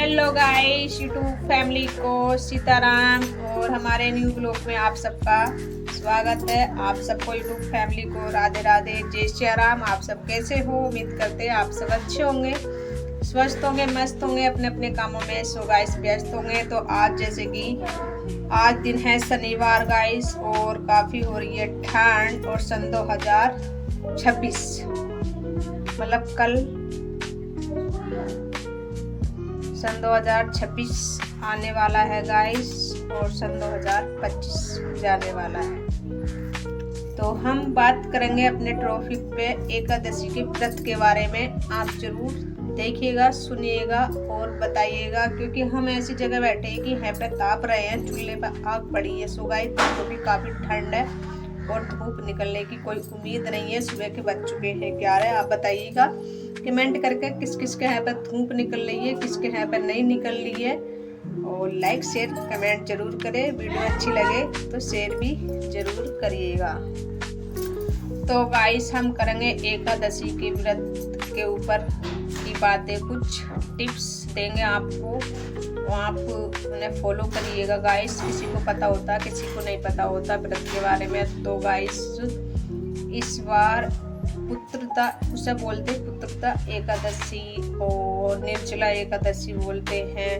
Hello guys, YouTube family को सीताराम और हमारे न्यू ब्लॉग में आप सबका स्वागत है। आप सबको यूट्यूब फैमिली को राधे राधे, जय श्री राम। आप सब कैसे हो? उम्मीद करते हैं आप सब अच्छे होंगे, स्वस्थ होंगे, मस्त होंगे, अपने अपने कामों में सो गाइस व्यस्त होंगे। तो आज जैसे कि आज दिन है शनिवार गाइस और काफ़ी हो रही है ठंड और सन 2026 मतलब कल सन 2026 आने वाला है गाइस और सन 2025 जाने वाला है। तो हम बात करेंगे अपने टॉपिक पे एकादशी के व्रत के बारे में। आप जरूर देखिएगा, सुनिएगा और बताइएगा, क्योंकि हम ऐसी जगह बैठे हैं कि यहाँ पे ताप रहे हैं, चूल्हे पे आग पड़ी है। सो गाइस तो भी काफ़ी ठंड है और धूप निकलने की कोई उम्मीद नहीं है। सुबह के बज चुके हैं 11। आप बताइएगा कमेंट करके किस किस के यहाँ पर धूप निकल रही है, किसके यहाँ पर नहीं निकल रही है। और लाइक शेयर कमेंट जरूर करें। वीडियो अच्छी लगे तो शेयर भी जरूर करिएगा। तो गाइस हम करेंगे एकादशी के व्रत के ऊपर की बातें, कुछ टिप्स देंगे आपको, आप उन्हें फॉलो करिएगा गाइस। किसी को पता होता, किसी को नहीं पता होता व्रत के बारे में। तो गाइस इस बार पुत्रता उसे बोलते पुत्रता एकादशी और निर्जला एकादशी बोलते हैं।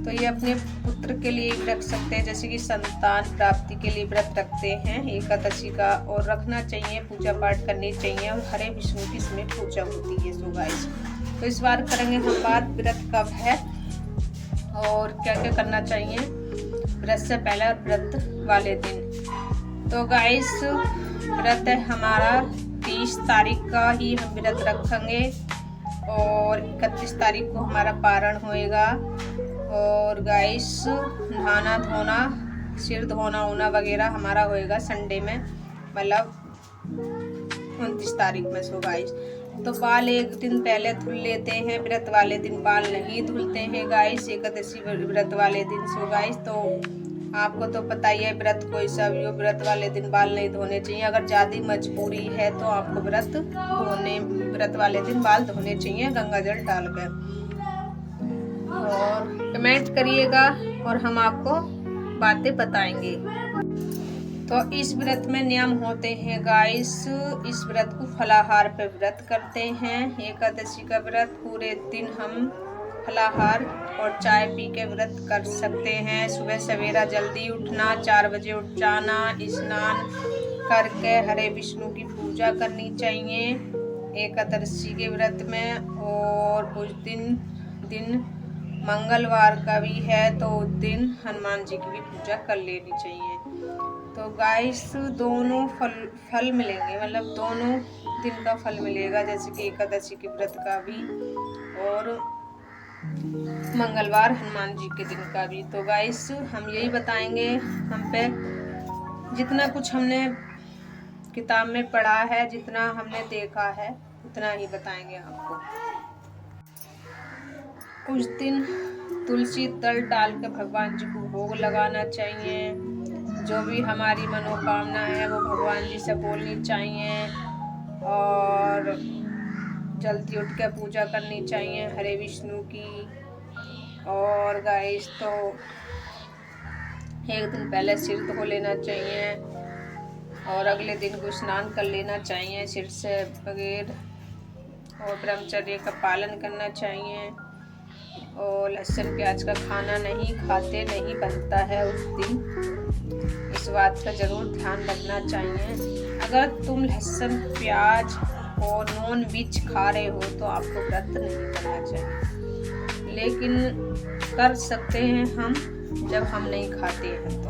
तो ये अपने पुत्र के लिए भी रख सकते हैं, जैसे कि संतान प्राप्ति के लिए व्रत रखते हैं एकादशी का, और रखना चाहिए, पूजा पाठ करनी चाहिए और हरे विष्णु की इसमें पूजा होती है। सो गाइस तो इस बार करेंगे हम बात व्रत कब है और क्या क्या करना चाहिए व्रत से पहले और व्रत वाले दिन। तो गाइस व्रत है हमारा 30 तारीख का ही हम व्रत रखेंगे और 31 तारीख को हमारा पारण होएगा। और गाइस नहाना धोना, सिर धोना होना वगैरह हमारा होएगा संडे में, मतलब 29 तारीख में। सो गाइस तो बाल एक दिन पहले धुल लेते हैं, व्रत वाले दिन बाल नहीं धुलते हैं गाइस, एकादशी व्रत वाले दिन। सो गाइस तो आपको तो पता ही है व्रत कोई सा भी हो, व्रत वाले दिन बाल नहीं धोने चाहिए। अगर ज़्यादा मजबूरी है तो आपको व्रत वाले दिन बाल धोने चाहिए गंगा जल डालकर। और कमेंट करिएगा और हम आपको बातें बताएंगे। तो इस व्रत में नियम होते हैं गाइस। इस व्रत को फलाहार पे व्रत करते हैं। एकादशी का व्रत पूरे दिन हम फलाहार और चाय पी के व्रत कर सकते हैं। सुबह सवेरा जल्दी उठना, 4 बजे उठ जाना, स्नान करके हरे विष्णु की पूजा करनी चाहिए एकादशी के व्रत में। और उस दिन मंगलवार का भी है तो उस दिन हनुमान जी की भी पूजा कर लेनी चाहिए। तो गाइस दोनों फल मिलेंगे, मतलब दोनों दिन का फल मिलेगा, जैसे कि एकादशी के व्रत का भी और मंगलवार हनुमान जी के दिन का भी। तो गाइस हम यही बताएंगे, हम पे जितना कुछ हमने किताब में पढ़ा है, जितना हमने देखा है उतना ही बताएंगे आपको। उस दिन तुलसी दल डाल के भगवान जी को भोग लगाना चाहिए। जो भी हमारी मनोकामना है वो भगवान जी से बोलनी चाहिए और जल्दी उठ के पूजा करनी चाहिए हरे विष्णु की। और गाइस तो एक दिन पहले सिर धो लेना चाहिए और अगले दिन को स्नान कर लेना चाहिए सिर से बगैर, और ब्रह्मचर्य का पालन करना चाहिए। और लहसुन प्याज का खाना नहीं खाते, नहीं बनता है उस दिन, इस बात का ज़रूर ध्यान रखना चाहिए। अगर तुम लहसुन प्याज और नॉन वेज खा रहे हो तो आपको व्रत नहीं करना चाहिए, लेकिन कर सकते हैं हम जब हम नहीं खाते हैं। तो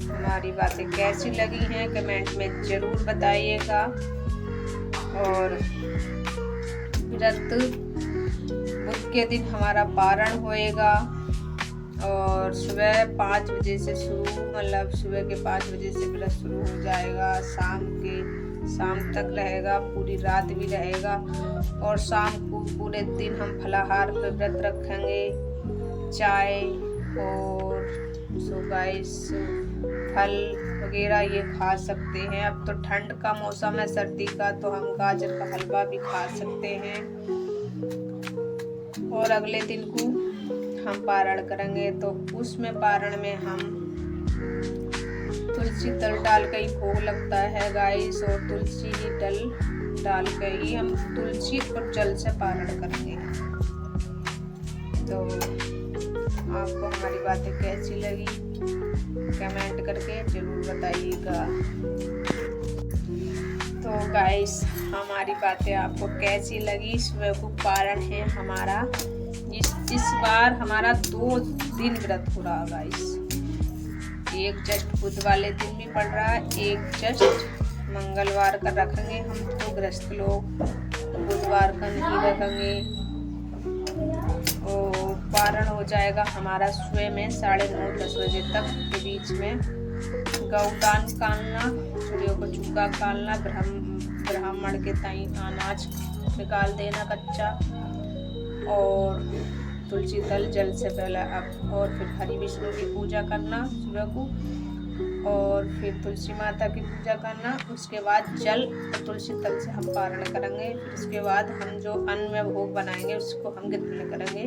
हमारी बातें कैसी लगी हैं कमेंट में ज़रूर बताइएगा। और व्रत बुध के दिन हमारा पारण होएगा और सुबह 5 बजे से शुरू, मतलब सुबह के 5 बजे से व्रत शुरू हो जाएगा, शाम तक रहेगा, पूरी रात भी रहेगा। और शाम को पूरे दिन हम फलाहार पे व्रत रखेंगे, चाय और सो गाइस फल वगैरह ये खा सकते हैं। अब तो ठंड का मौसम है, सर्दी का, तो हम गाजर का हलवा भी खा सकते हैं। और अगले दिन को हम पारण करेंगे। तो उसमें पारण में हम तुलसी दल डाल के ही भोग लगता है गाइस, और तुलसी ही दल डाल के ही हम तुलसी और जल से पारण करेंगे। तो आपको हमारी बातें कैसी लगी कमेंट करके जरूर बताइएगा। तो गाइस हमारी बातें आपको कैसी लगी। सुबह को पारण है हमारा, इस बार हमारा 2 दिन व्रत हो रहा गाइस। एक जस्ट बुध वाले दिन भी पड़ रहा है, एक जस्ट मंगलवार का रखेंगे हम। तो गृहस्थ लोग बुधवार का नहीं रखेंगे। और पारण हो जाएगा हमारा सुबह में 9:30-10 बजे तक के बीच में। गौदान कालना, चिड़ियों को चुका कालना, ब्राह्मण के ताई अनाज निकाल देना कच्चा, और तुलसी दल जल से पहले अब, और फिर हरि विष्णु की पूजा करना सुबह को, और फिर तुलसी माता की पूजा करना। उसके बाद जल और तुलसी दल से हम पारण करेंगे। फिर उसके बाद हम जो अन्न में भोग बनाएंगे उसको हम ग्रहण करेंगे,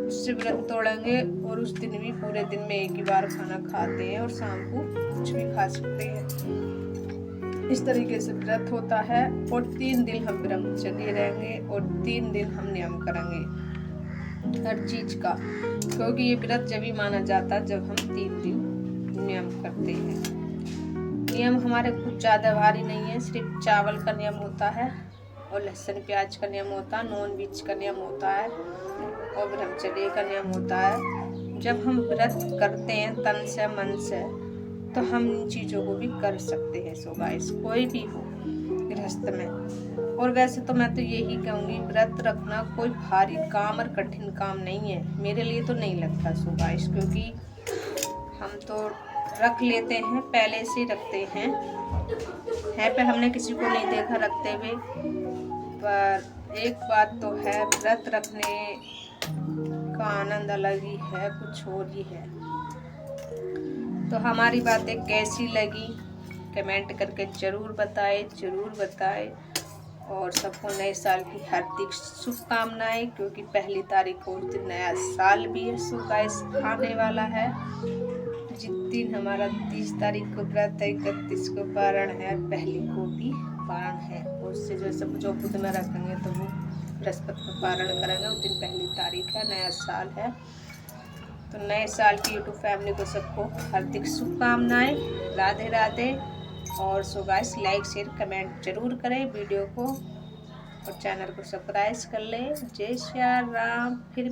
उससे व्रत तोड़ेंगे। और उस दिन भी पूरे दिन में एक ही बार खाना खाते हैं, और शाम को कुछ भी खा सकते हैं। इस तरीके से व्रत होता है। और 3 दिन हम ब्रह्मचर्य रहेंगे, और 3 दिन हम नियम करेंगे हर चीज का, क्योंकि ये व्रत जब भी माना जाता है जब हम 3 दिन नियम करते हैं। नियम हमारे कुछ ज्यादा भारी नहीं है, सिर्फ चावल का नियम होता है, और लहसुन प्याज का नियम होता है, नॉन वेज का नियम होता है, और ब्रह्मचर्य का नियम होता है। जब हम व्रत करते हैं तन से मन से, तो हम इन चीजों को भी कर सकते हैं। सो गाइस कोई भी हो गृहस्थ में। और वैसे तो मैं तो यही कहूँगी, व्रत रखना कोई भारी काम और कठिन काम नहीं है, मेरे लिए तो नहीं लगता सो गाइस, क्योंकि हम तो रख लेते हैं, पहले से रखते हैं पर हमने किसी को नहीं देखा रखते हुए। पर एक बात तो है, व्रत रखने का आनंद अलग ही है, कुछ और ही है। तो हमारी बातें कैसी लगी कमेंट करके जरूर बताएं। और सबको नए साल की हार्दिक शुभकामनाएं, क्योंकि 1 तारीख को उस दिन नया साल भी है। सो गाइस आने वाला है। जिस दिन हमारा 30 तारीख को व्रत है, 31 को पारण है, 1 को भी पारण है। और उससे जो बुध में रखेंगे तो वो बृहस्पति को पारण करेंगे। उस दिन 1 तारीख है, नया साल है। तो नए साल की यूट्यूब फैमिली को सबको हार्दिक शुभकामनाएं। राधे राधे। और so guys like share comment जरूर करें वीडियो को, और चैनल को सब्सक्राइब कर लें। जय श्री राम। फिर